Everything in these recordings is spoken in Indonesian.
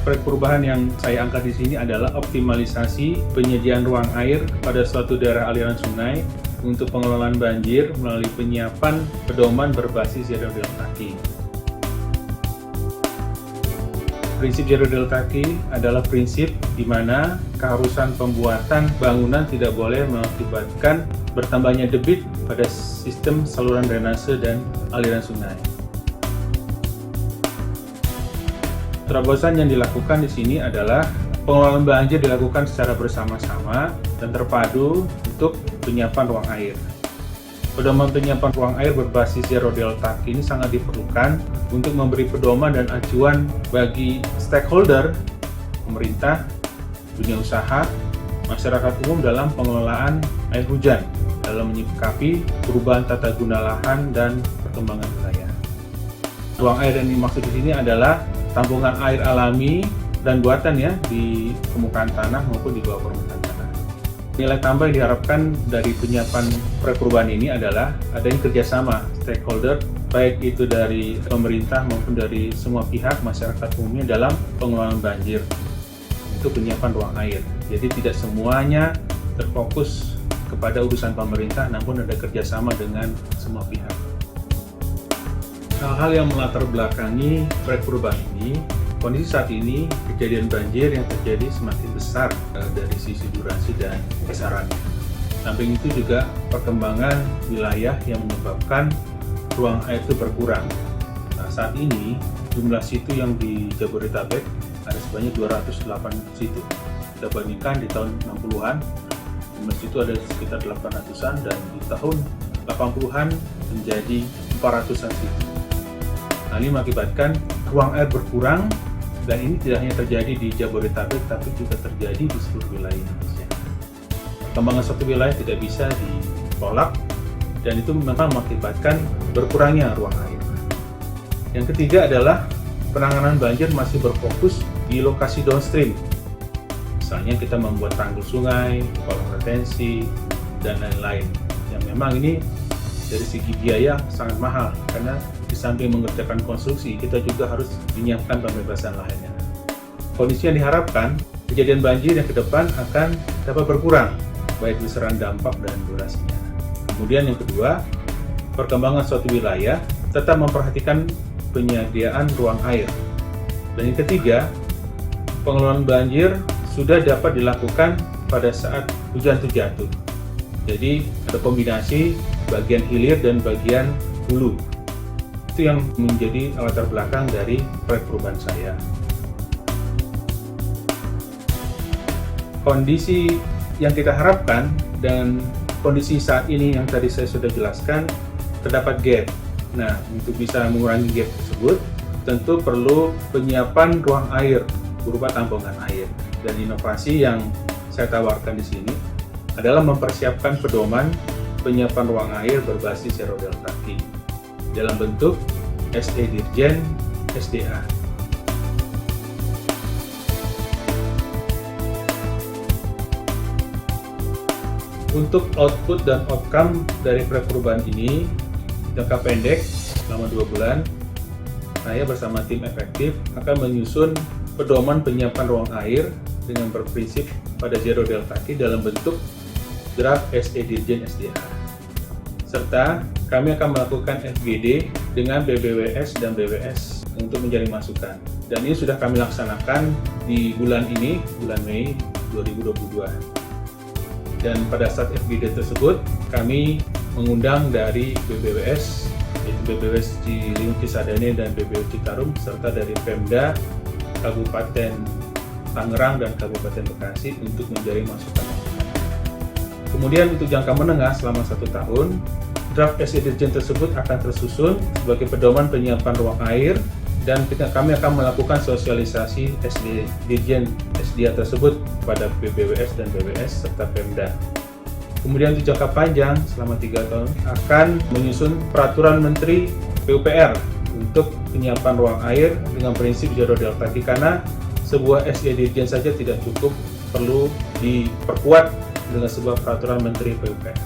proyek perubahan yang saya angkat di sini adalah optimalisasi penyediaan ruang air pada suatu daerah aliran sungai untuk pengelolaan banjir melalui penyiapan pedoman berbasis zero delta Q. Prinsip zero delta Q adalah prinsip di mana keharusan pembuatan bangunan tidak boleh mengakibatkan bertambahnya debit pada sistem saluran drainase dan aliran sungai. Terobosan yang dilakukan di sini adalah pengelolaan banjir dilakukan secara bersama-sama dan terpadu untuk penyiapan ruang air. Pedoman penyiapan ruang air berbasis zero delta Q ini sangat diperlukan untuk memberi pedoman dan acuan bagi stakeholder, pemerintah, dunia usaha, masyarakat umum dalam pengelolaan air hujan dalam menyikapi perubahan tata guna lahan dan perkembangan wilayah. Ruang air yang dimaksud di sini adalah tampungan air alami dan buatan ya di permukaan tanah maupun di bawah permukaan tanah. Nilai tambah yang diharapkan dari penyiapan proyek perubahan ini adalah adanya kerjasama stakeholder, baik itu dari pemerintah maupun dari semua pihak masyarakat umumnya dalam pengelolaan banjir untuk penyiapan ruang air. Jadi tidak semuanya terfokus kepada urusan pemerintah, namun ada kerjasama dengan semua pihak. Hal-hal yang melatar belakangi proyek perubahan ini, kondisi saat ini kejadian banjir yang terjadi semakin besar dari sisi durasi dan besarannya. Samping itu juga perkembangan wilayah yang menyebabkan ruang air itu berkurang. Nah, saat ini jumlah situ yang di Jabodetabek ada sebanyak 208 situ. Kita bandingkan di tahun 60-an, jumlah situ ada sekitar 800-an dan di tahun 80-an menjadi 400-an situ. Hal ini mengakibatkan ruang air berkurang dan ini tidak hanya terjadi di Jabodetabek tapi juga terjadi di seluruh wilayah Indonesia. Perkembangan suatu wilayah tidak bisa ditolak dan itu memang mengakibatkan berkurangnya ruang air. Yang ketiga adalah penanganan banjir masih berfokus di lokasi downstream. Misalnya kita membuat tanggul sungai, kolam retensi, dan lain-lain. Yang memang ini dari segi biaya sangat mahal karena di samping mengerjakan konstruksi, kita juga harus menyiapkan pembebasan lahannya. Kondisi yang diharapkan, kejadian banjir yang ke depan akan dapat berkurang, baik besaran dampak dan durasinya. Kemudian yang kedua, perkembangan suatu wilayah tetap memperhatikan penyediaan ruang air. Dan yang ketiga, pengelolaan banjir sudah dapat dilakukan pada saat hujan itu jatuh. Jadi ada kombinasi bagian hilir dan bagian hulu. Itu yang menjadi latar belakang dari proyek perubahan saya. Kondisi yang kita harapkan dan kondisi saat ini yang tadi saya sudah jelaskan, terdapat gap. Nah, untuk bisa mengurangi gap tersebut, tentu perlu penyiapan ruang air berupa tampungan air. Dan inovasi yang saya tawarkan di sini adalah mempersiapkan pedoman penyiapan ruang air berbasis zero delta Q dalam bentuk SE Dirjen SDA. Untuk output dan outcome dari proyek perubahan ini, jangka pendek selama 2 bulan, saya bersama tim efektif akan menyusun pedoman penyiapan ruang air dengan berprinsip pada zero delta Q dalam bentuk draft SE Dirjen SDA. Serta kami akan melakukan FGD dengan BBWS dan BWS untuk mencari masukan. Dan ini sudah kami laksanakan di bulan ini, bulan Mei 2022. Dan pada saat FGD tersebut, kami mengundang dari BBWS, yaitu BBWS Ciliwung Cisadane dan BBWS Citarum, serta dari Pemda, Kabupaten Tangerang dan Kabupaten Bekasi untuk mencari masukan. Kemudian untuk jangka menengah selama 1 tahun, draft SE Dirjen tersebut akan tersusun sebagai pedoman penyiapan ruang air dan kami akan melakukan sosialisasi SE Dirjen SDA tersebut pada BBWS dan BWS serta Pemda. Kemudian untuk jangka panjang selama 3 tahun akan menyusun peraturan Menteri PUPR untuk penyiapan ruang air dengan prinsip zero delta Q karena sebuah SE Dirjen saja tidak cukup, perlu diperkuat dengan sebuah peraturan Menteri PUPR.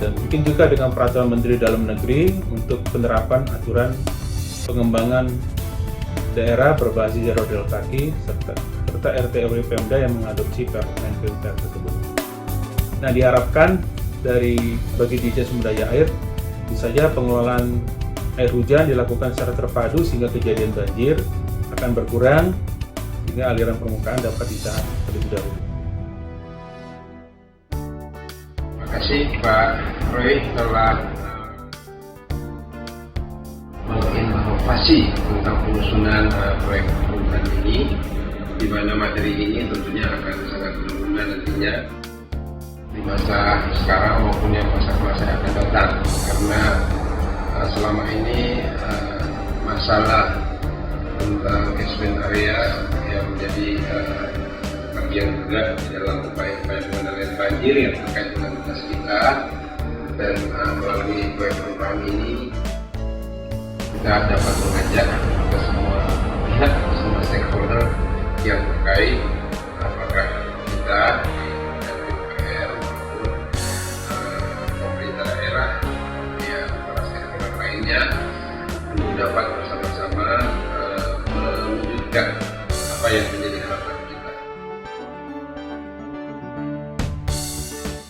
Dan mungkin juga dengan peraturan Menteri Dalam Negeri untuk penerapan aturan pengembangan daerah berbasis zero delta Q serta RT RW Pemda yang mengadopsi Permen PUPR tersebut. Nah, diharapkan dari bagi Dirjen Sumber Daya Air, bisa saja pengelolaan air hujan dilakukan secara terpadu sehingga kejadian banjir akan berkurang sehingga aliran permukaan dapat ditahan terlebih dahulu. Terima kasih Pak Roy telah menginovasi tentang penyusunan proyek perubahan ini, di mana materi ini tentunya akan sangat berguna nantinya di masa sekarang maupun yang masa-masa yang akan datang, karena selama ini masalah tentang catchment area yang menjadi bagian juga di dalam upaya-upaya pengendalian banjir yang terkait dengan tugas kita, dan melalui proyek perubahan ini kita dapat mengajak ke semua pihak, semua stakeholder yang terkait, apakah kita dari PUPR maupun pemerintah daerah, ya para stakeholder lainnya, untuk dapat bersama-sama mewujudkan apa yang menjadi harapan kita.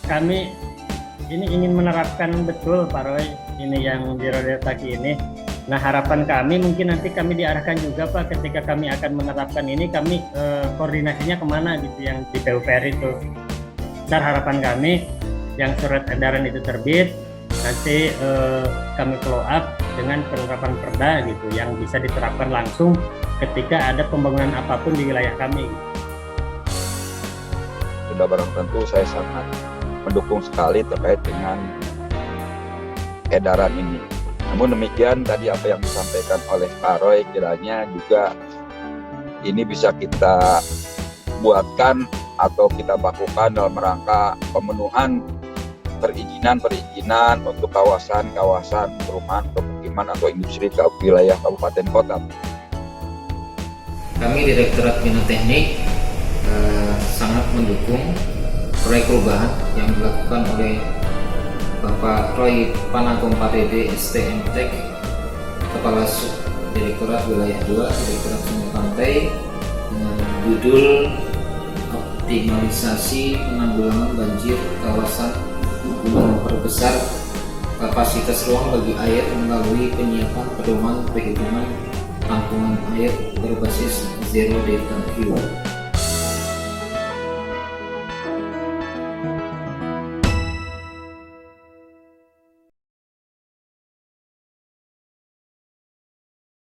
Kami ini ingin menerapkan betul Pak Roy, ini yang zero delta Q ini. Nah, harapan kami mungkin nanti kami diarahkan juga Pak, ketika kami akan menerapkan ini, kami koordinasinya kemana gitu yang di PUPR itu. Besar harapan kami yang surat edaran itu terbit, nanti kami follow up dengan penerapan perda gitu yang bisa diterapkan langsung ketika ada pembangunan apapun di wilayah kami. Sudah barang tentu saya sangat mendukung sekali terkait dengan edaran ini. Namun demikian, tadi apa yang disampaikan oleh Pak Roy kiranya juga ini bisa kita buatkan atau kita lakukan dalam rangka pemenuhan perizinan untuk kawasan-kawasan perumahan, pemukiman atau industri ke wilayah kabupaten kota. Kami Direktorat Bina Teknik sangat mendukung proyek perubahan yang dilakukan oleh Bapak Roy Panangkom Parede STMTek, Kepala Sub Direktorat Wilayah 2 Direktorat Sungai Pantai, dengan judul Optimalisasi Penanggulangan Banjir Kawasan guna memperbesar kapasitas ruang bagi air melalui penyiapan pedoman perhitungan tampungan air berbasis zero delta Q.